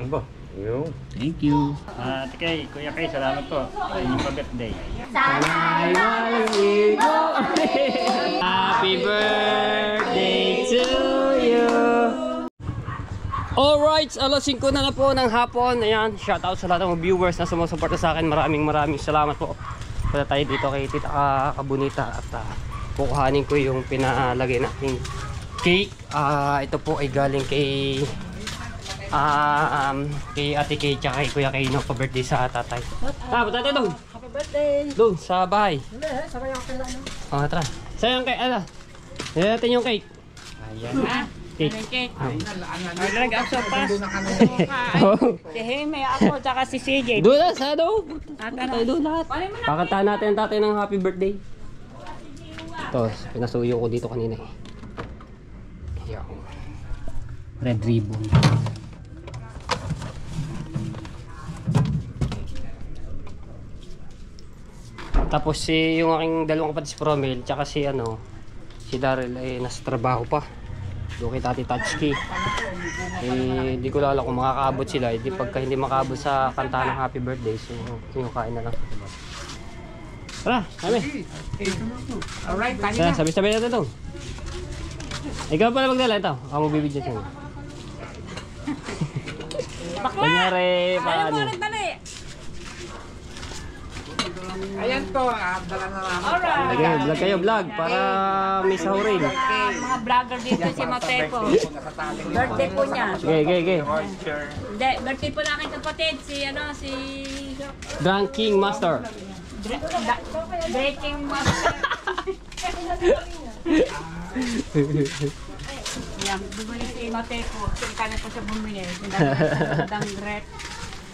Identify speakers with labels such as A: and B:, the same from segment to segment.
A: Aba, yun.
B: Thank you. Kay Kuya Kay, salamat po sa inyong pa-birthday. Happy birthday to you. Alright, alas 5 na po ng hapon. Ayan, shoutout sa lahat ng viewers na sumusuporta sa akin. Maraming salamat po. Punta tayo dito kay Tita Kabunita at kukuhanin ko yung pinalagay nating cake. Ito po ay galing kay Ate Kay tsaka kay Kuya Kay, no, pa-birthday sa tatay. Punta tayo doon.
C: Happy birthday!
B: Doon, sa bahay.
C: Hindi, sabay ako kailangan.
B: Tara. Sayang kay, yan natin yung cake. Ayan. Cake.
D: Nag-up sa pas. Si Heme, ako, tsaka si CJ.
B: Doon na, sa doon. Tayo doon lahat. Pakantahan natin ang tatay ng happy birthday. Ito, pinasuyo ko dito kanina eh. Ayan. Red ribbon. Tapos yung aking dalawang kapatid si Promel tsaka si Daryl ay nasa trabaho pa. Doon kay Tati Tatsuki. Di ko lala kung makakaabot sila. Pagka hindi makaabot sa kanta ng happy birthday, so yung kain na lang. Tara, kami.
D: Alright,
B: Tara, sabi-sabi natin ito. Ikaw pala magdala ito. Ako magbibidyo sa'yo.
D: bakla!
B: Kunyari, paano?
C: Ayan po, dala na namin.
D: Alright.
B: Sige, vlog kayo, vlog. Para may sahurin.
D: Mga vlogger dito si Matepo. Birthday po niya.
B: Okay.
D: Hindi, birthday po na aking kapatid. Si
B: Drunk King Master.
D: Breaking Master. Yan, bumili si Matepo. Kanya po siya bumili. Sindang Gret.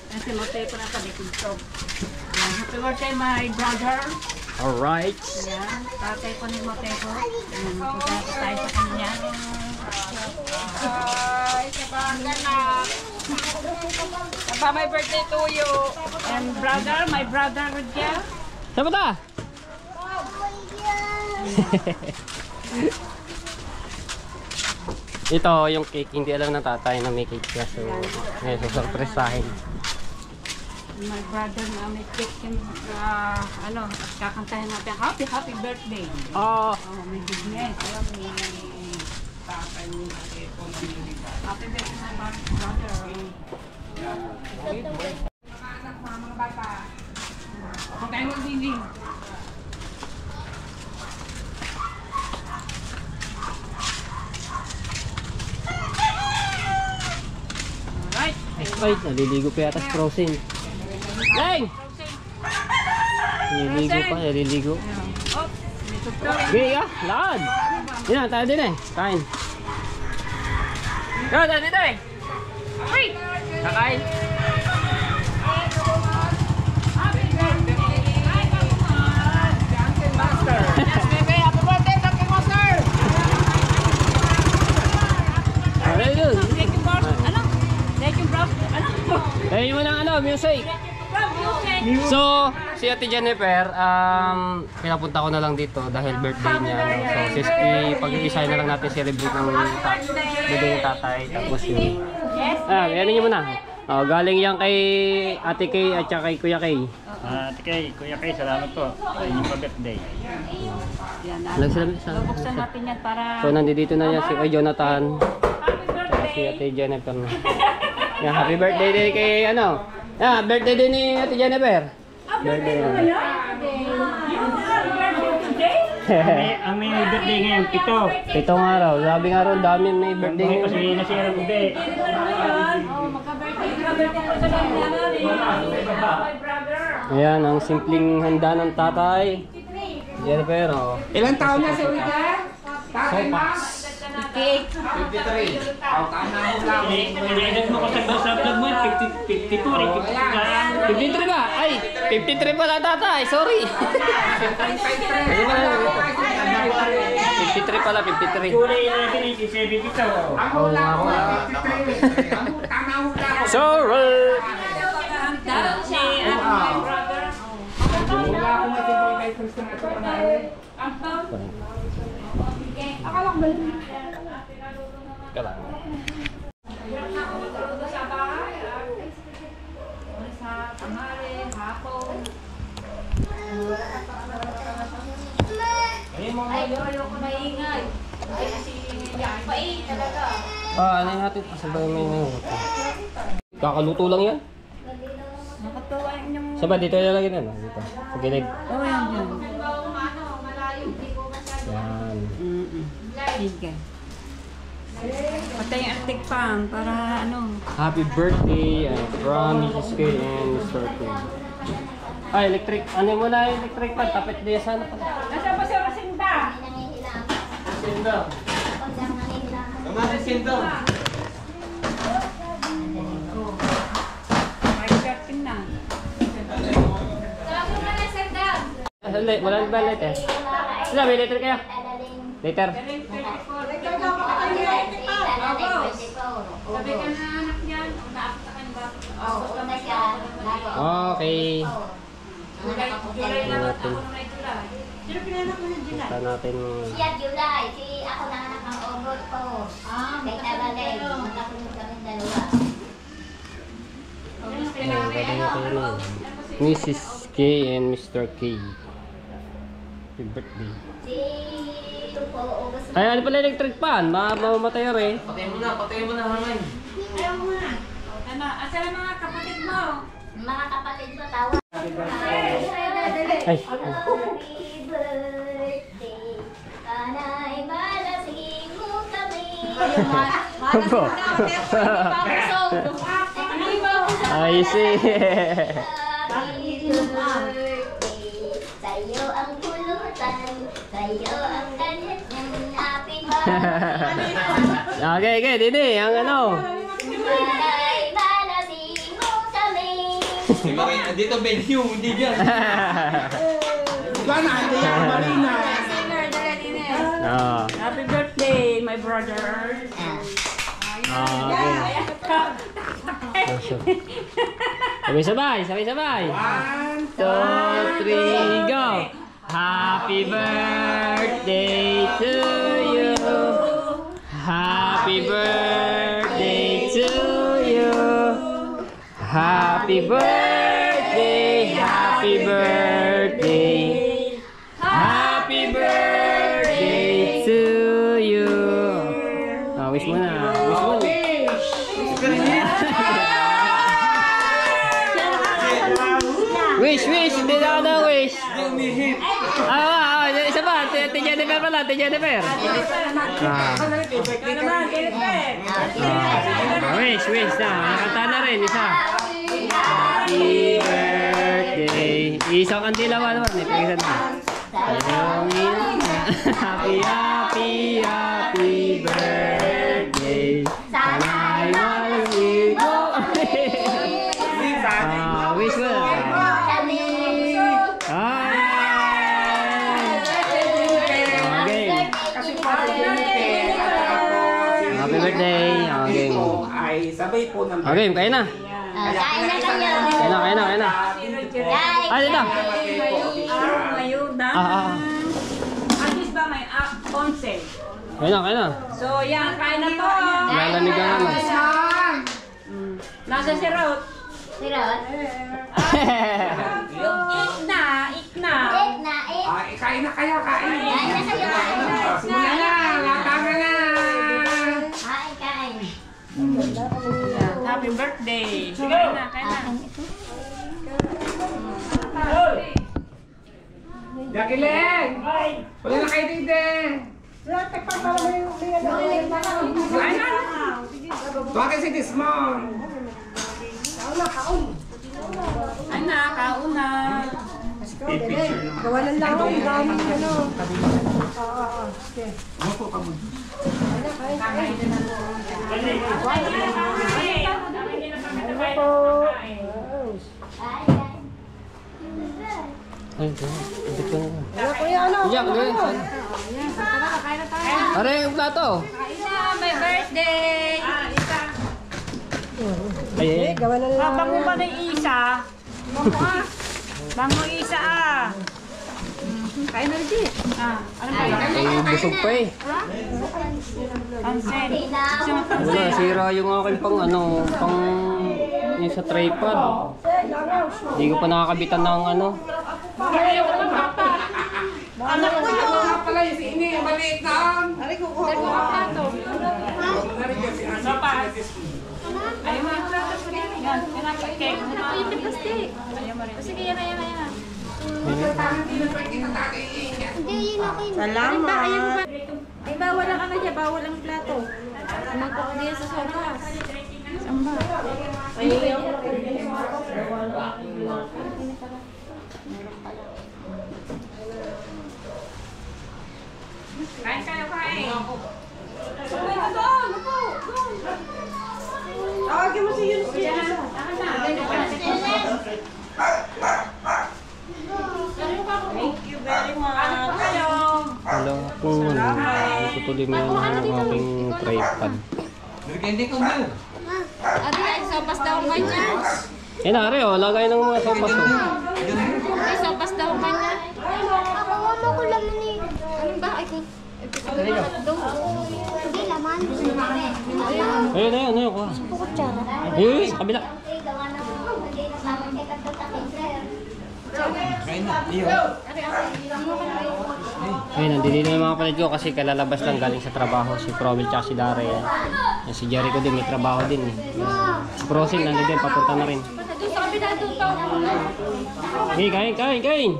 D: Yan si Matepo na sa Dikintog. Happy birthday, my brother.
B: Alright.
D: Yan, tatay ko ni Matepo. Yan, pupunta tayo sa kanya. Ay, sabaganak. Papa, my birthday to you. And brother, my brother Rodja.
B: Saan ta? Ito yung cake, hindi alam ng tatay na may cake siya. So, ngayon, surpresahin.
D: My brother na may cake yung, at kakantahin natin, happy birthday.
B: Oh,
D: May business. Alam mo, happy birthday, my brother. Mga bata. Huwag tayo mag-biling. Alright.
B: right. Naliligo pa yata si Frozen. Leng! Naliligo. Okay, lakad. Yan, tayo din eh. Kain. Yo, tayo dito eh. Wait! Kakain. Dahil mo ng music. So, si Ate Jennifer, pinapunta ko na lang dito dahil birthday niya. No? So, pag-iisay na lang natin celebrate ng birthday ng tatay. Tapos yun. Yan niyo muna. Galing yan kay Ate Kay at saka kay Kuya Kay.
A: Ate Kay, Kuya Kay, salamat po sa inyong pa-birthday.
D: Bubuksan natin yan para...
B: So, nandito na yan si Jonathan. Si Ate Jennifer na. Yan, happy birthday din kay birthday din ni Ate Jennifer. Birthday na.
A: Ang may birthday ngayon, 7.
B: 7 araw. Sabi nga ron, dami may birthday ngayon.
A: Kasi nasira mo ba
B: Ayan, ang simpleng handa ng tatay. Jennifer,
C: Ilang taon na si Wika?
B: Sopas.
D: Cake.
C: 53.
A: Pinedad mo kasi sa vlog mo, 52 rin.
B: 53 ba? Ay, 53 pala tatay. Sorry. 53 pala, 53.
A: Kulay natin 87 dito.
C: Ako lang ako. 53. Tama ako lang.
B: Sorry.
D: Si my brother.
C: Wala akong matibay kay Kristo na ito. Akala ko ba yun?
B: Kailangan.
D: ayoko na ingay. Ay, kasi yan pa talaga.
B: Ano yung natin? Sabay may nanguto. Kakaluto lang yan.
D: Nakatawa yung...
B: Sabay, dito ilalagay na. Dito. Sa gilid.
D: Oh, yan.
B: Yan.
D: Sige. Patay yung antik pang para ano.
B: Happy birthday from Mrs. K and Mr. K. Ay, electric. Ano mo na yung electric pan? Tapit din sana pala.
D: Nasa pa siya Rasinda?
B: Sinda. Kamari Sinda.
D: May shorting na.
B: Wala na ba later? Sila, may later kaya? Later.
D: Sabi ka na anak niyan. Naakit sa kanya ba?
B: Okay.
D: July na ako na July. Sino pinanak mo ng July?
B: Punta natin.
E: Siya July, si ako nanganak ng August ko. Kay Tagalay, magkasunod kami dalawa.
B: Ayan, galing natin. Mrs. K and Mr. K. Happy birthday.
E: Si Tupo, August.
B: Ay, ano pala electric pan? Mamamatay rin.
A: Patay mo na hangin.
E: Ayaw mo na.
D: Ano, asa na mga kapatid mo?
E: Mga kapatid ko, tawa.
B: Ay.
E: Happy birthday, kanay malasing mo kami.
B: Opo. I see.
E: Happy birthday, sa'yo ang pulutan, sa'yo ang kalit ng happy birthday.
B: Okay, Didi, ang ano.
E: Kanay malasing mo kami.
A: Dito venue, hindi dyan.
C: Gana, hindi yan, Marina.
B: Ah.
D: Happy birthday, my brother.
B: Okay. Sabay-sabay. 1, 2, 3, go! Happy birthday to you. Happy birthday to you. Happy birthday. Happy birthday. Happy birthday to you. Wish mo na. Wish, hindi na ako wish. Isa pa, Ate Jennifer pala, Ate Jennifer. Wish na. Nakanta na rin, isa. Happy birthday. Isang kandila ba naman, ipagisan na. Happy birthday. Sana'y maligo. Wish mo na. Happy birthday. Okay.
C: Ay, sabay po ng
B: Okay, kaya na.
E: Kain na kayo.
B: Kaya na.
E: Guys,
B: Ah, dito.
D: Ngayon na. Alis ba may 11?
B: Kaya na.
D: So, yan, kain na to.
B: Lalamigan naman.
D: Nasa si Ruth.
E: Sirot.
D: Yung eat na.
E: Eat na, eat.
C: Ay, kain na kayo, kain.
E: Kain na kayo, kain.
C: Simula na, tama na.
E: Kain.
D: Happy birthday. Kain na.
C: Dakiling! Wala na kayo dito. Kain na. Tuwakin si Tismon.
D: Ay na, kauna.
F: Gawalan lang ako, ang daming ano. Oo. Okay.
B: Ay, hindi ko na.
F: Ano kuya, ano?
B: Iyak, gawin. Are, yung plato.
D: May birthday.
B: Ay.
F: Gawalan lang.
D: Bango ba ng isa? Bango isa
F: Kain na rin.
D: Ano ba yun?
B: Ay, busog pa eh.
D: Pansin.
B: Wala, sira yung aking pang yung sa tripod. Hindi ko pa nakakabitan ng ano.
F: Anak ko yun.
C: Nga pala yung si Ini, yung maliit na ang.
F: Ari, kukuha ko ang plato.
D: Sopas. Ayaw mo yung plato ko rin. Yan, pinapakik.
G: Yung plastic. Sige, yan. Hindi, yun ako yun.
F: Salamat.
G: Ay, bawal ang ano dyan, bawal ang plato. Mangkok diyan sa sopas. Samba.
F: Ay, ako.
D: Kain kayo, kain.
F: Tawagin mo si Yun. Thank you very much.
B: Wala akong tutuloy mo yan ang aking tripod.
C: Hindi ko mo.
G: Ate, ay sopas daw ang kanya.
B: Eh nari oh, lagay ng mga sopas oh.
G: Ay sopas daw ang kanya. Ako mo ko lang ni. Ano ba? Ay, hindi laman.
B: Ayun, ayun ko.
G: Kutsara.
B: Ayun, sa kabila. Ayun, nandito na yung mga kapatid ko kasi kalalabas lang galing sa trabaho. Si Promil tsaka si Dara yan. Si Jericho din, may trabaho din eh. Si Prosing, nandito din, papunta na rin.
G: Doon sa kabila, doon pa.
B: Hey, kain!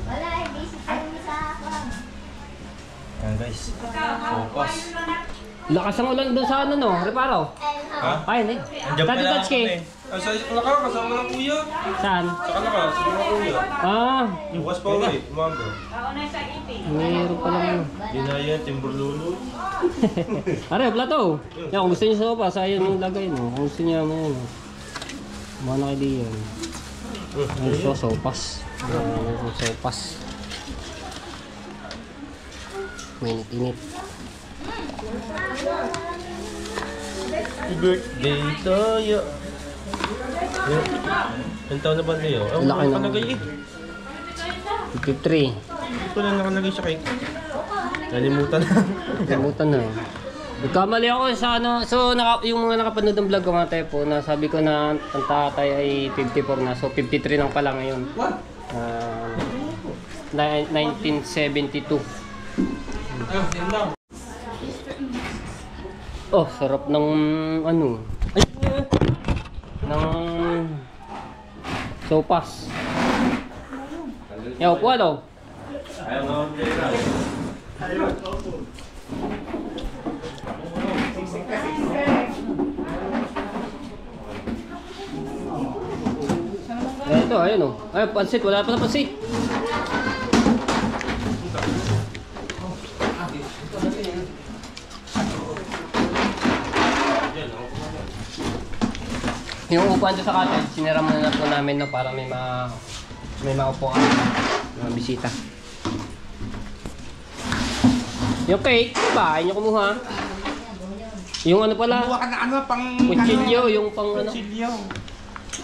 E: Wala, busy sa ako.
H: Ayan guys, focus.
B: Lakas ang ulan doon sa ano no, Reparo.
H: Ha?
B: Ayun eh.
H: Andiyan
B: Tati
H: pala
B: Tatsuki.
H: kami. Sa naka, kasama ng kuya.
B: Saan?
H: Saka naka, sa mga kuya.
B: Ah,
H: Bukas pa uwi, umaga.
D: Kaunay sa ipin.
B: mayroon pa lang.
H: Dinaya, timburlulo.
B: Are, plato. Yan, kung gusto niyo sa sopa, sa ayun yung lagay no. Kung gusto niya mo yun. Mana kayo diyan. Ang sopas. Ang sopas. Mainit-init.
H: Birthday tayo. Ang taon na ba niyo? Ang
B: Laki na.
H: nakalagay eh.
B: 53.
H: Ito lang nakalagay sa cake. Nalimutan na.
B: Kalimutan na. Nagkamali ako sa ano. So, yung mga nakapanood ng vlog ko mga tepo, na sabi ko na ang tatay ay 54 na. So, 53 lang pala ngayon. 1972. Oh, sarap ng ano. Ay! Ng sopas. Yaw po ano?
H: Ayaw nga ako nila.
B: Ito, ayun o. Ay, pansit. Wala pa na pansit. Yung upuan doon sa cottage, sinira muna na po namin no, para may maupuan, mga bisita. Yung cake, ba? Ayaw nyo kumuha. Yung ano pala,
C: Buwa ka na ano, pang...
B: kutsilyo, yung pang ano.
C: Kutsilyo.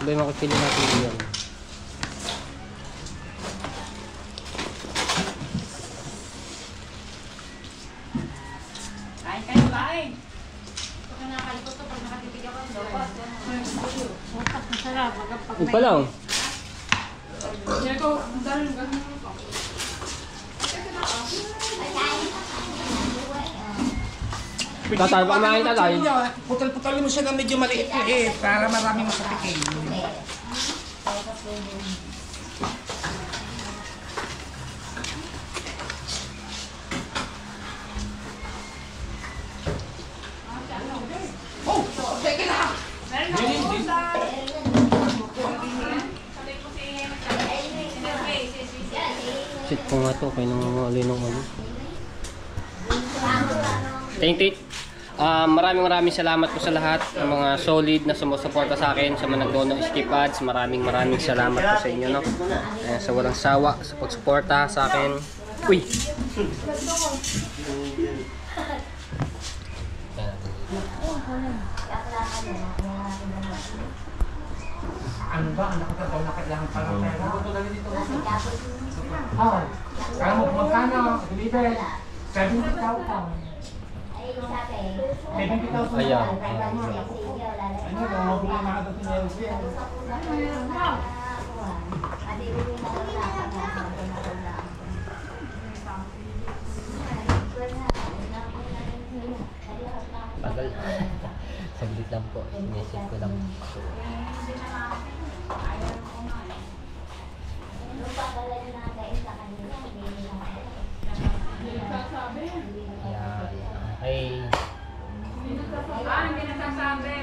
B: Ba yung mga kutsilyo natin yun.
D: Kain kayo, kain.
G: Masarap.
B: Yung pala oh. Tatay, baka kumain tatay.
C: Putal-putal mo siya na medyo maliit-liit para marami mo sa piking. Oh, teka lang!
B: Sit ko nga to, kaya nang malinong ano. Thank you. Maraming salamat po sa lahat ng mga solid na sumusuporta sa akin, sa mga nagdono skip ads. Maraming salamat po sa inyo no. Sa walang sawa sa pagsuporta sa akin. Uy.
C: Ano ba? Ang nakatabaw na kailangan pa ng pera? Oh, kaya mo magkano? Deliver. 70,000. 70,000.
B: Ayan. Tagal. Saglit lang po. Sinesip ko lang. Ayan. Okay.
D: Hindi nagsasabi.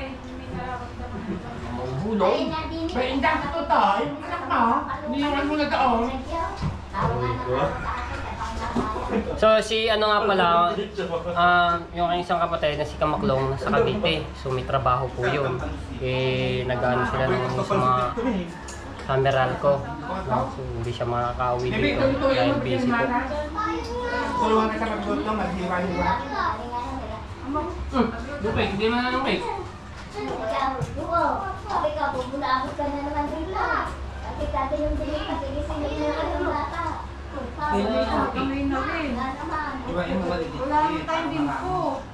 C: Bulong. Paindang ka to to. Yung anak mo. Niwan mo na doon.
B: So si ano nga pala, yung aking isang kapatid na si Kamaklong nasa Cavite. So may trabaho po yun. Nag-ano sila ng sa mga kameral ko. No? So hindi siya makakauwi dito dahil busy po.
C: Tulungan ka sa magluto, maghiwa-hiwa.
B: Lupig, hindi man na lupig.
E: Sabi ka, bubulabot ka na naman dito. Kasi dati yung dinig, pagigising na yung bata.
D: Kami na rin. Wala naman tayong bimpo.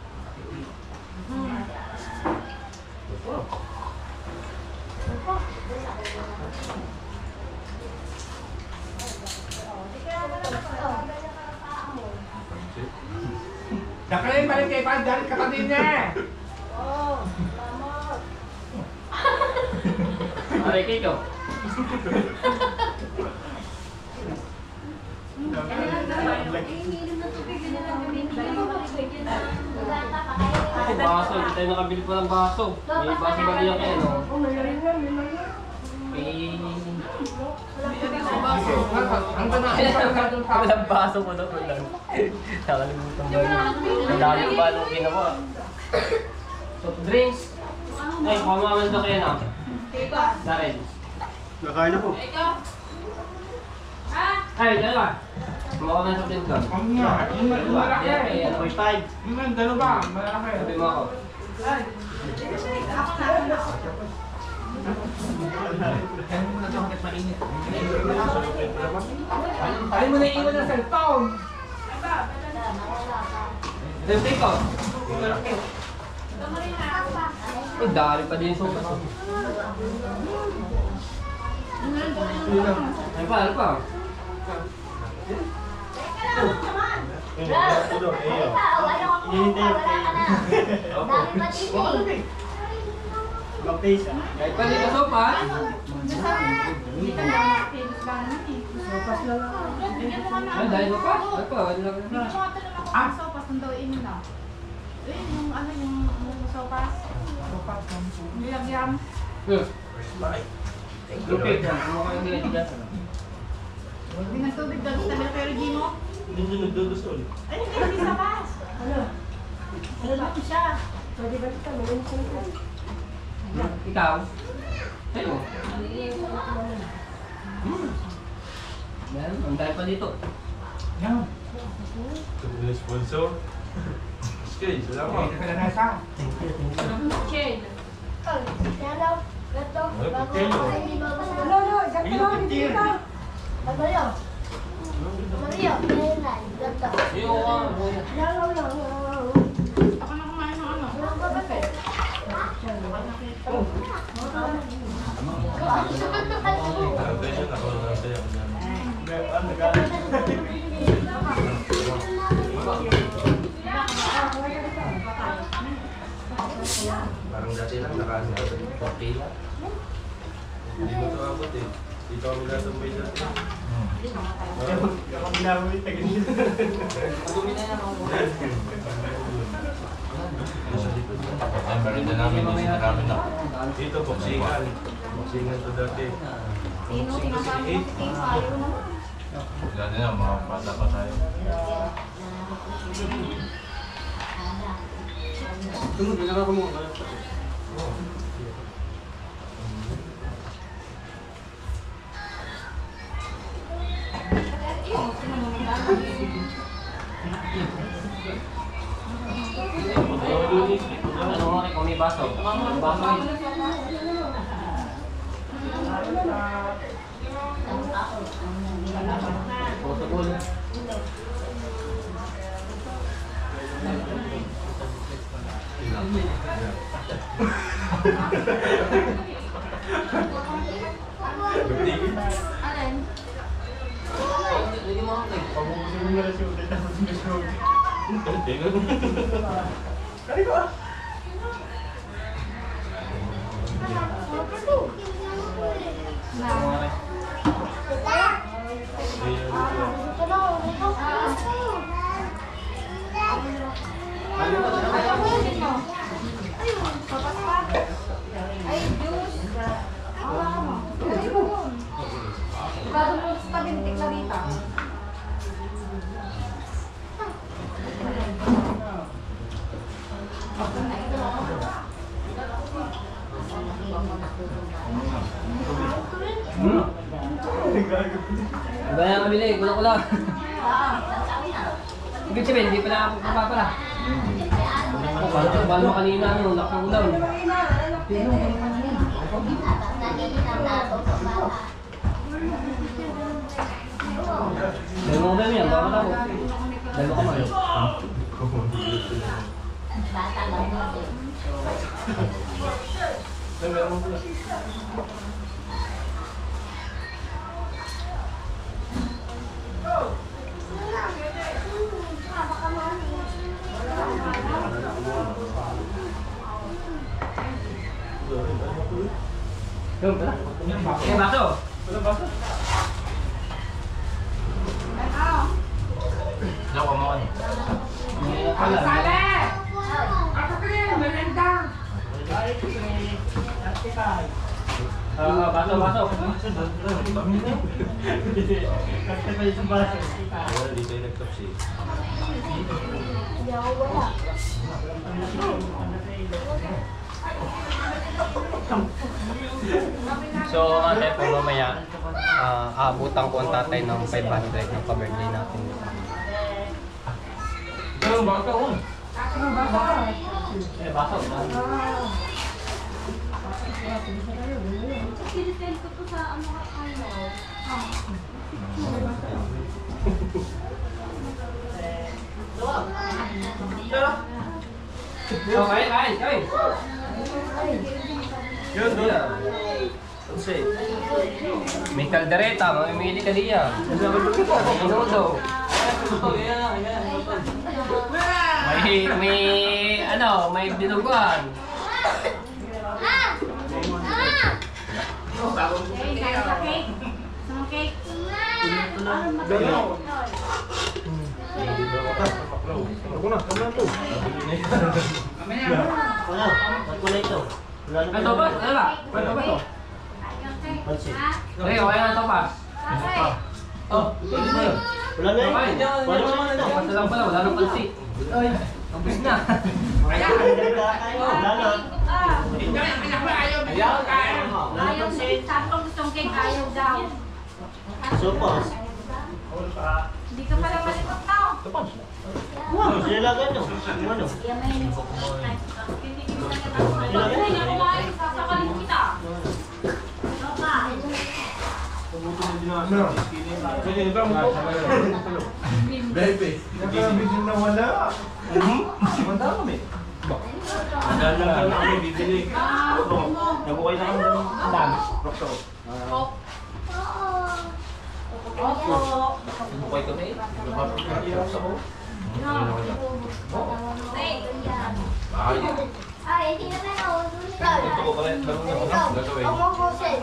C: Dakalin balik kay Pandal, kapatid niya.
B: Aray, Kiko. Baso, hindi tayo nakabili pa ng baso. May baso ba niya kayo, no?
C: Ang ganahin pa na doon sa...
B: Walang baso ko na ulan. Nakalimutan ba yun? Ang dami ba nung ginawa? Soft drinks. Ay, kumaman na kayo na. Darin.
H: Nakain na po.
B: Ay, dalawa. Kumawa ng soft drinks ka.
C: Ang nga, yung malaki.
B: Ay, ano, 5.
C: Yung dalawa, malaki.
B: Sabi mo ako.
C: Ay mo na iwan ng cellphone.
B: Sabi ko. Ay, dali pa din yung sopas. Ay pa, ano pa? Kahit pa dito sopa. Ay, dahil mo pa? Ay pa, wala lang.
F: Sopas nang daw na. Yung ano yung sopas. Nilagyan.
B: Lupig. Ano kayo nila?
F: Hindi ng tubig daw sa pero Gino.
H: Hindi nyo nagdudusol.
F: Ay, hindi sa pas. Ano? Ano lang siya? Pwede ba ito?
B: Ikaw? Sa'yo? Meron, ang dahil pa dito.
C: Yan.
H: Ito sponsor. Okay, salamat.
C: Ito ka na nasa.
D: Shade.
F: Ako na kumain ng ano.
H: Attention ako na tayo. Parang dati lang nakasita sa Portila. Hindi mo ito abot eh. Dito kami nasambay dati. Kapag ginawin, tagal nila.
I: Ay, meron na namin din sa namin na.
H: Dito, boksingan. Boksingan to dati. Boksingan to si 8.
I: Dati na, mga bata pa tayo.
B: Tunggu, bilang ako mo. Ano mo kung may baso? Baso yun. Baso
F: Alin? Ay, juice. Bago mo sa bintik na dito.
B: Iba na nabili, kulang ko lang. Ibig sabihin, hindi pala ako pala. Balo mo kanina, ano, lakas ng ulam. Dahil mo ba yan, baka lang. Dahil mo kamay.
E: Bata lang mo din.
B: Yung pala. Eh, baso.
I: Diyan ka mo ano?
C: Sale! Ako ka rin, merenda!
B: Baso.
H: Di tayo nag-tapsi.
G: Hindi ako wala.
B: So, ate, po mamaya, aabutan ko ang tatay ng 500 ng pa-birthday natin. Eh, baso.
G: Sinitend ko to sa ano
B: Okay, kain.
H: Yun, doon. Say.
B: May kaldereta, mamimili ka diya. Minuto. May dinuguan. Ano ba? Ano ba to? Eh, okay na topas. Oh, wala na eh. Wala naman ito. Basta lang pala, wala nang pansi. Ay, tapos na.
D: Ayaw sabi ko gustong cake, ayaw daw.
A: Sopas.
D: Hindi ka pala malikot na.
A: Wow, silagan nyo. Ano?
D: Hindi na kumain, sasakalin kita.
H: Baby.
C: Nakabigyan na wala.
A: Manda kami. Manda lang kami bibili. Nabukay na kami ng dami. Rokso. Bukay kami.
G: Ay, hindi na tayo.
H: Ito ko pala. Laro na ako. Gagawin.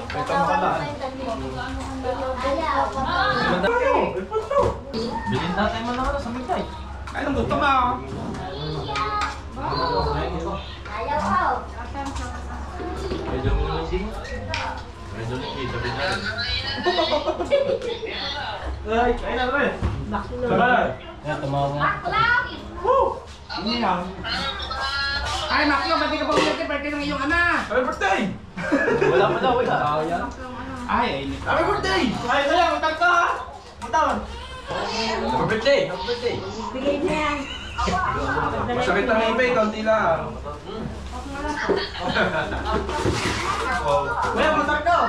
H: May tamakaan.
A: Bilhin natin mo na sa Migay.
C: Ay, ang gusto mo.
G: Ayaw ko.
H: Medyo mo naman din. Medyo hindi. Sabi niya.
A: Ay, ay na rin.
H: Sabay.
B: Yan, tumawag nga.
C: Hindi lang. Ay, Maklo, ba't di ka pa ulit birthday ng iyong ama?
H: Happy birthday!
A: Wala pa daw, wala.
C: Ay, ay.
H: Happy birthday!
C: Ay, kaya, matag ka ha? Matawag.
H: Happy birthday! Happy birthday!
D: Bigay niya yan.
H: Masakit ang ibig, kaunti lang.
C: Wala, matag ka.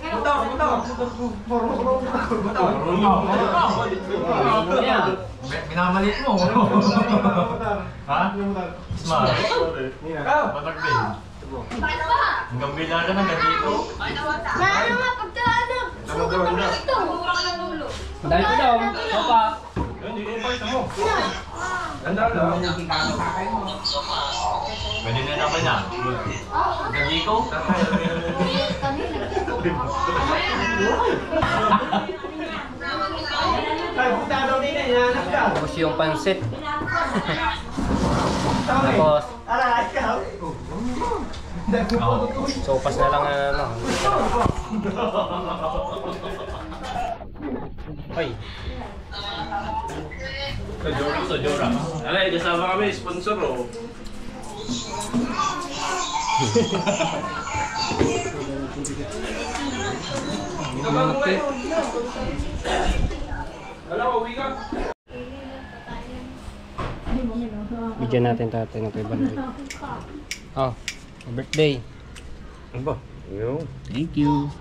C: Matawag, matawag.
B: Yan.
I: Minamalit mo. Ha? Smart.
C: Ikaw.
I: Matag din.
A: Hanggang bilang ka ng ganito.
G: Ano nga pagkaano? Sugat ako ito.
B: Dahil ko daw, sopa.
A: Hindi ko pa ito mo.
H: Ganda lang.
A: Pwede na naman na. Ganito.
C: Ay, punta daw din eh. Hinahanap ka.
B: Tapos yung pansit. Tapos,
C: Aray, ikaw.
B: sopas na lang ano. Ay,
A: Sa Jora. Alay, kasama kami, sponsor oh.
B: bigyan natin tatay ng kay birthday. Oh, birthday.
H: Ano ba? Yung.
B: Thank you.